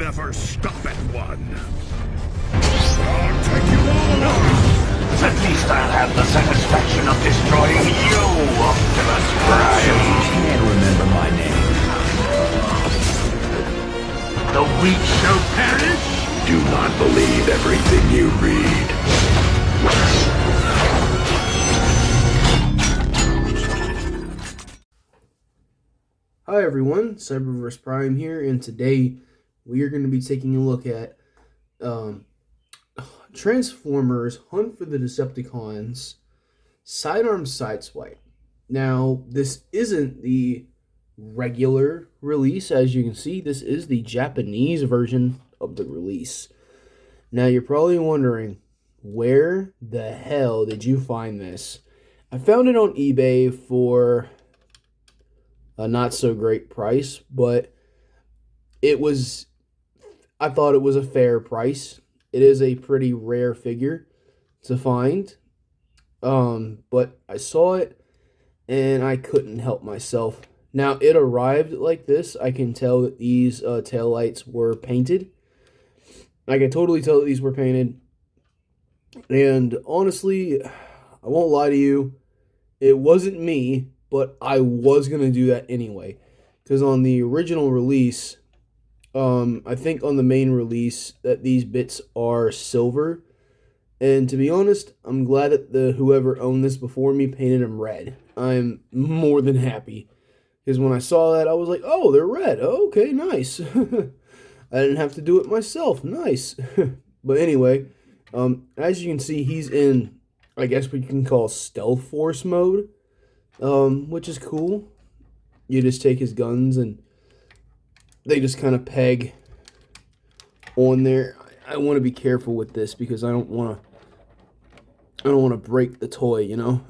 never stop at one. I'll take you all on. At least I'll have the satisfaction of destroying you, Optimus Prime. You can't remember my name. The weak shall perish? Do not believe everything you read. Hi everyone, Cyberverse Prime here, and today we are going to be taking a look at Transformers Hunt for the Decepticons Sidearm Sideswipe. Now, this isn't the regular release, as you can see. This is the Japanese version of the release. Now, you're probably wondering, where the hell did you find this? I found it on eBay for a not so great price, but I thought it was a fair price. It is a pretty rare figure to find, but I saw it and I couldn't help myself. Now, it arrived like this. I can tell that these taillights were painted. I can totally tell that these were painted, and honestly, I won't lie to you, it wasn't me. But I was going to do that anyway. Because on the original release, I think on the main release, that these bits are silver. And to be honest, I'm glad that whoever owned this before me painted them red. I'm more than happy. Because when I saw that, I was like, oh, they're red. Oh, okay, nice. I didn't have to do it myself. Nice. But anyway, as you can see, he's in, I guess what you can call stealth force mode. Which is cool. You just take his guns and they just kind of peg on there. I want to be careful with this because I don't want to break the toy, you know.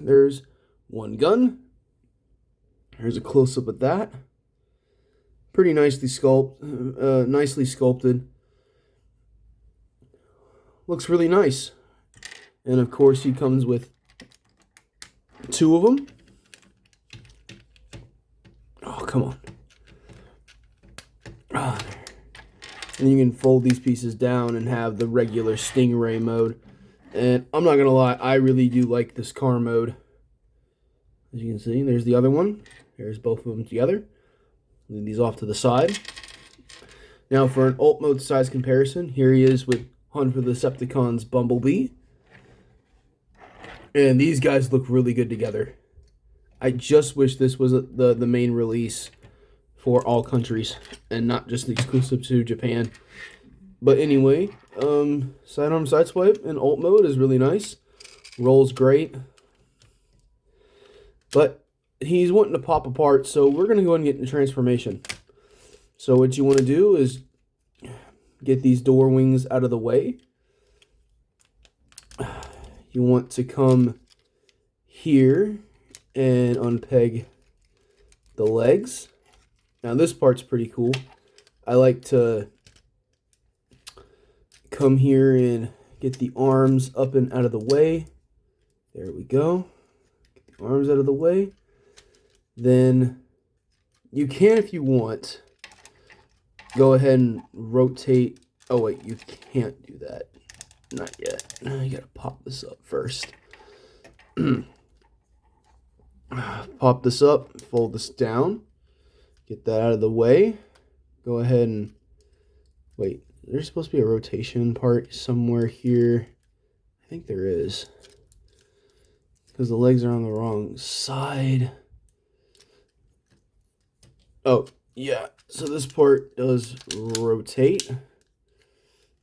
There's one gun. Here's a close-up of that. Pretty nicely sculpted. Looks really nice. And of course he comes with two of them. Oh, come on. And you can fold these pieces down and have the regular Stingray mode. And I'm not going to lie, I really do like this car mode. As you can see, there's the other one. There's both of them together. Leave these off to the side. Now for an alt mode size comparison, here he is with Hunt for the Decepticons Bumblebee. And these guys look really good together. I just wish this was the main release for all countries and not just exclusive to Japan. But anyway, Sidearm Sideswipe in alt mode is really nice. Rolls great. But he's wanting to pop apart, so we're going to go ahead and get the transformation. So what you want to do is get these door wings out of the way. You want to come here and unpeg the legs. Now this part's pretty cool. I like to come here and get the arms up and out of the way. There we go. Get the arms out of the way. Then you can, if you want, go ahead and rotate. Oh wait, you can't do that. Not yet. You gotta pop this up first. Pop this up, fold this down, get that out of the way. Go ahead and wait. There's supposed to be a rotation part somewhere here. I think there is, because the legs are on the wrong side. Oh, yeah. So this part does rotate,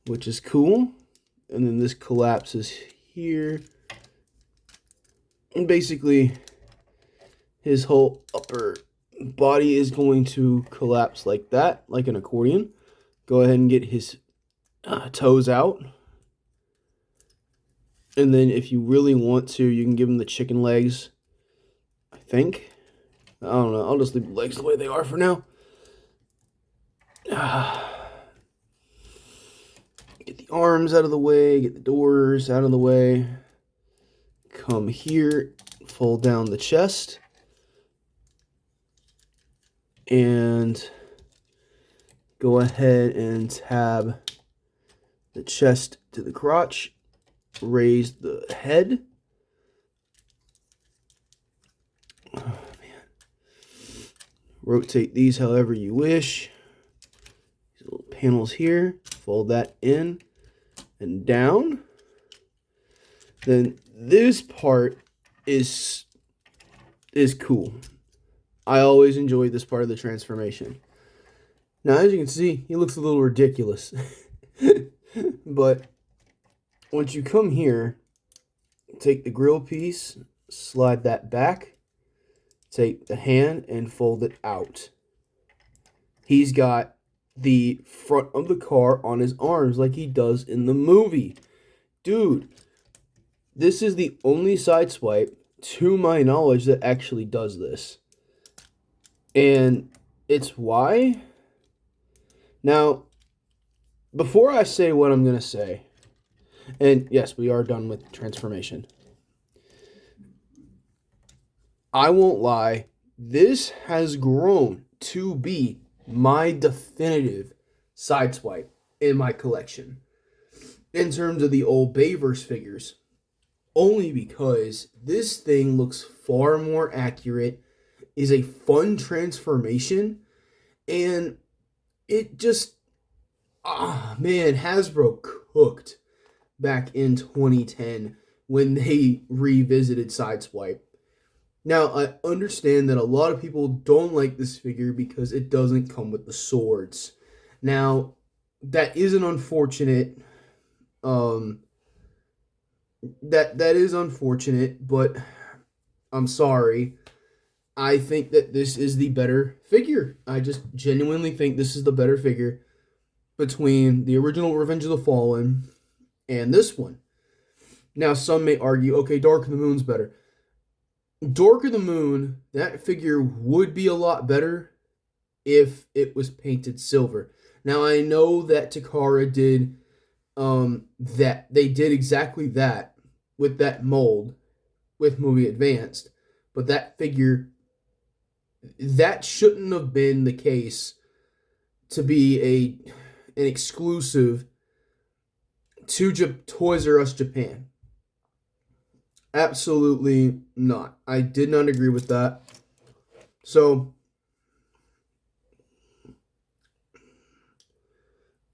which is cool. And then this collapses here. And basically, his whole upper body is going to collapse like that, like an accordion. Go ahead and get his toes out. And then if you really want to, you can give him the chicken legs, I think. I don't know. I'll just leave the legs the way they are for now. Get the arms out of the way, get the doors out of the way. Come here, fold down the chest. And go ahead and tab the chest to the crotch, raise the head. Oh, man. Rotate these however you wish. These little panels here, fold that in and down. Then this part is cool. I always enjoy this part of the transformation. Now, as you can see, he looks a little ridiculous. But once you come here, take the grill piece, slide that back, take the hand and fold it out. He's got the front of the car on his arms like he does in the movie. Dude, this is the only Sideswipe, to my knowledge, that actually does this. And it's why. Now, before I say what I'm going to say, and yes, we are done with transformation. I won't lie, this has grown to be my definitive Sideswipe in my collection. In terms of the old Bayverse figures. Only because this thing looks far more accurate, is a fun transformation, and it just, man, Hasbro cooked back in 2010 when they revisited Sideswipe. Now, I understand that a lot of people don't like this figure because it doesn't come with the swords. Now, that is an unfortunate, that is unfortunate, but I'm sorry. I think that this is the better figure. I just genuinely think this is the better figure between the original Revenge of the Fallen and this one. Now, some may argue, okay, Dark of the Moon's better. Dark of the Moon, that figure would be a lot better if it was painted silver. Now, I know that Takara did that. They did exactly that with that mold with Movie Advanced, but that figure, that shouldn't have been the case to be an exclusive to Toys R Us Japan. Absolutely not. I did not agree with that. So,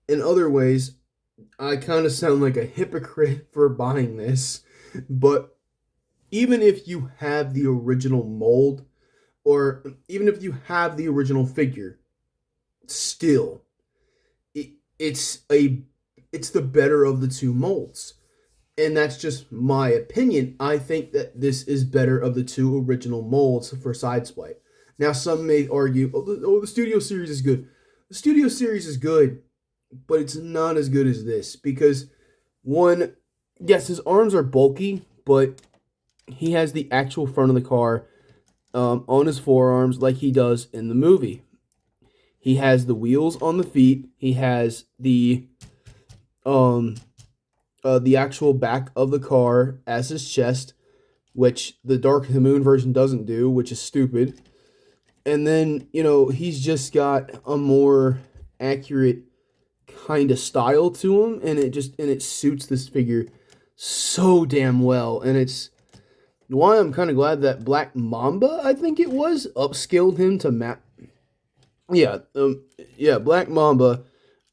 in other ways, I kind of sound like a hypocrite for buying this, but even if you have the original mold, or even if you have the original figure, still, it's the better of the two molds. And that's just my opinion. I think that this is better of the two original molds for Sideswipe. Now, some may argue, the Studio Series is good. The Studio Series is good, but it's not as good as this. Because, one, yes, his arms are bulky, but he has the actual front of the car on his forearms like he does in the movie. He has the wheels on the feet. He has the actual back of the car as his chest, which the Dark of the Moon version doesn't do, which is stupid. And then, he's just got a more accurate kind of style to him, and it suits this figure so damn well. And it's why I'm kind of glad that Black Mamba, I think it was, upscaled him to Black Mamba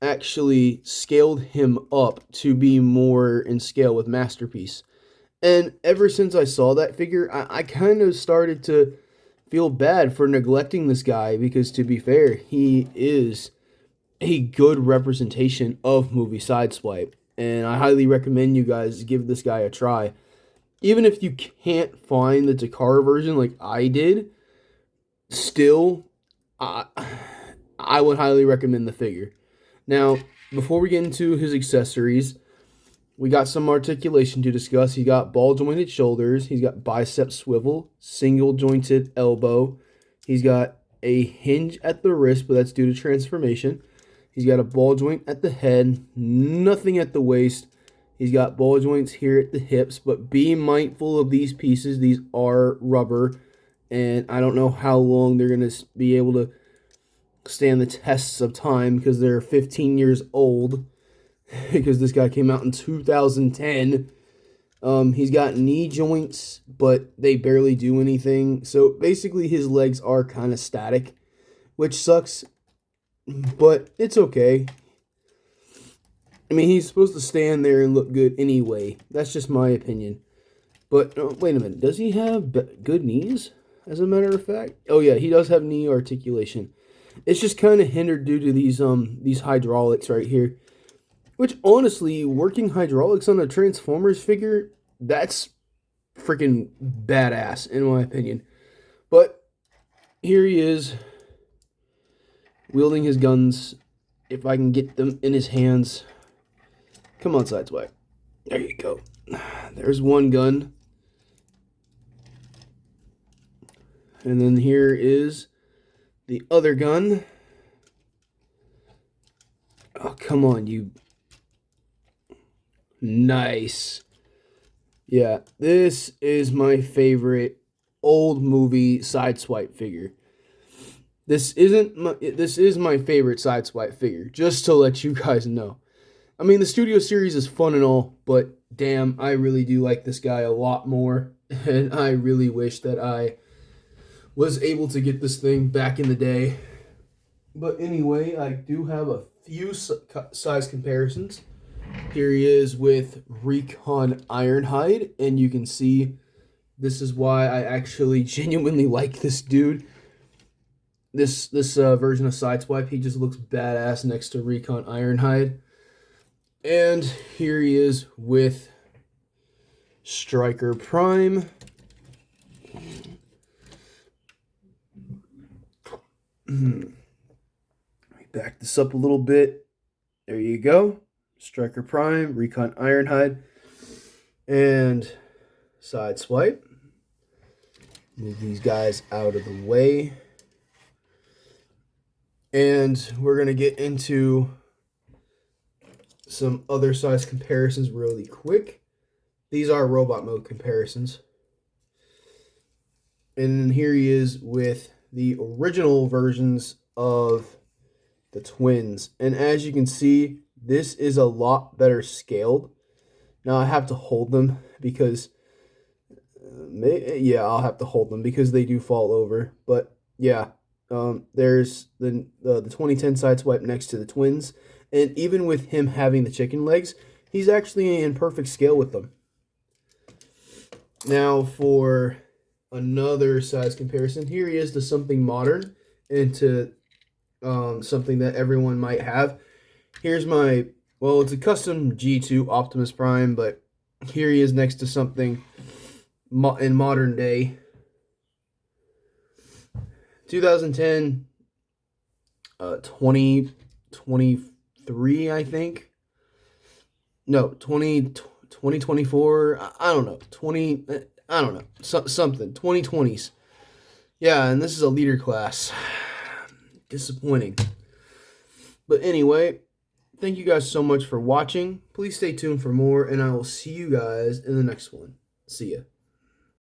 actually scaled him up to be more in scale with Masterpiece. And ever since I saw that figure, I kind of started to feel bad for neglecting this guy, because to be fair, he is a good representation of movie Sideswipe. And I highly recommend you guys give this guy a try. Even if you can't find the Takara version like I did, still, I would highly recommend the figure. Now, before we get into his accessories, we got some articulation to discuss. He got ball jointed shoulders. He's got bicep swivel, single jointed elbow. He's got a hinge at the wrist, but that's due to transformation. He's got a ball joint at the head, nothing at the waist. He's got ball joints here at the hips, but be mindful of these pieces. These are rubber, and I don't know how long they're going to be able to stand the tests of time because they're 15 years old. Because this guy came out in 2010. He's got knee joints, but they barely do anything. So basically his legs are kind of static, which sucks, but it's okay. I mean, he's supposed to stand there and look good anyway. That's just my opinion. But wait a minute. Does he have good knees, as a matter of fact? Oh, yeah, he does have knee articulation. It's just kind of hindered due to these hydraulics right here. Which, honestly, working hydraulics on a Transformers figure, that's freaking badass, in my opinion. But here he is, wielding his guns. If I can get them in his hands. Come on, Sideswipe. There you go. There's one gun. And then here is the other gun. Oh, come on, you. Nice. Yeah, this is my favorite old movie Sideswipe figure. This is my favorite Sideswipe figure, just to let you guys know. I mean, the Studio Series is fun and all, but damn, I really do like this guy a lot more, and I really wish that I was able to get this thing back in the day. But anyway, I do have a few size comparisons. Here he is with Recon Ironhide, and you can see this is why I actually genuinely like this dude. This version of Sideswipe, he just looks badass next to Recon Ironhide. And here he is with Striker Prime. Back this up a little bit. There you go. Striker Prime, Recon Ironhide, and Sideswipe. Move these guys out of the way. And we're going to get into some other size comparisons really quick. These are robot mode comparisons. And here he is with the original versions of the twins. And as you can see, this is a lot better scaled. Now I have to hold them because, I'll have to hold them because they do fall over. But yeah, there's the 2010 Sideswipe next to the twins. And even with him having the chicken legs, he's actually in perfect scale with them. Now for another size comparison, here he is to something modern and to something that everyone might have. Here's my, well, it's a custom G2 Optimus Prime, but here he is next to something in modern day. 2010, 2023, I think. No, 2024, I don't know. I don't know. Something. 2020s. Yeah, and this is a leader class. Disappointing. But anyway, thank you guys so much for watching. Please stay tuned for more, and I will see you guys in the next one. See ya.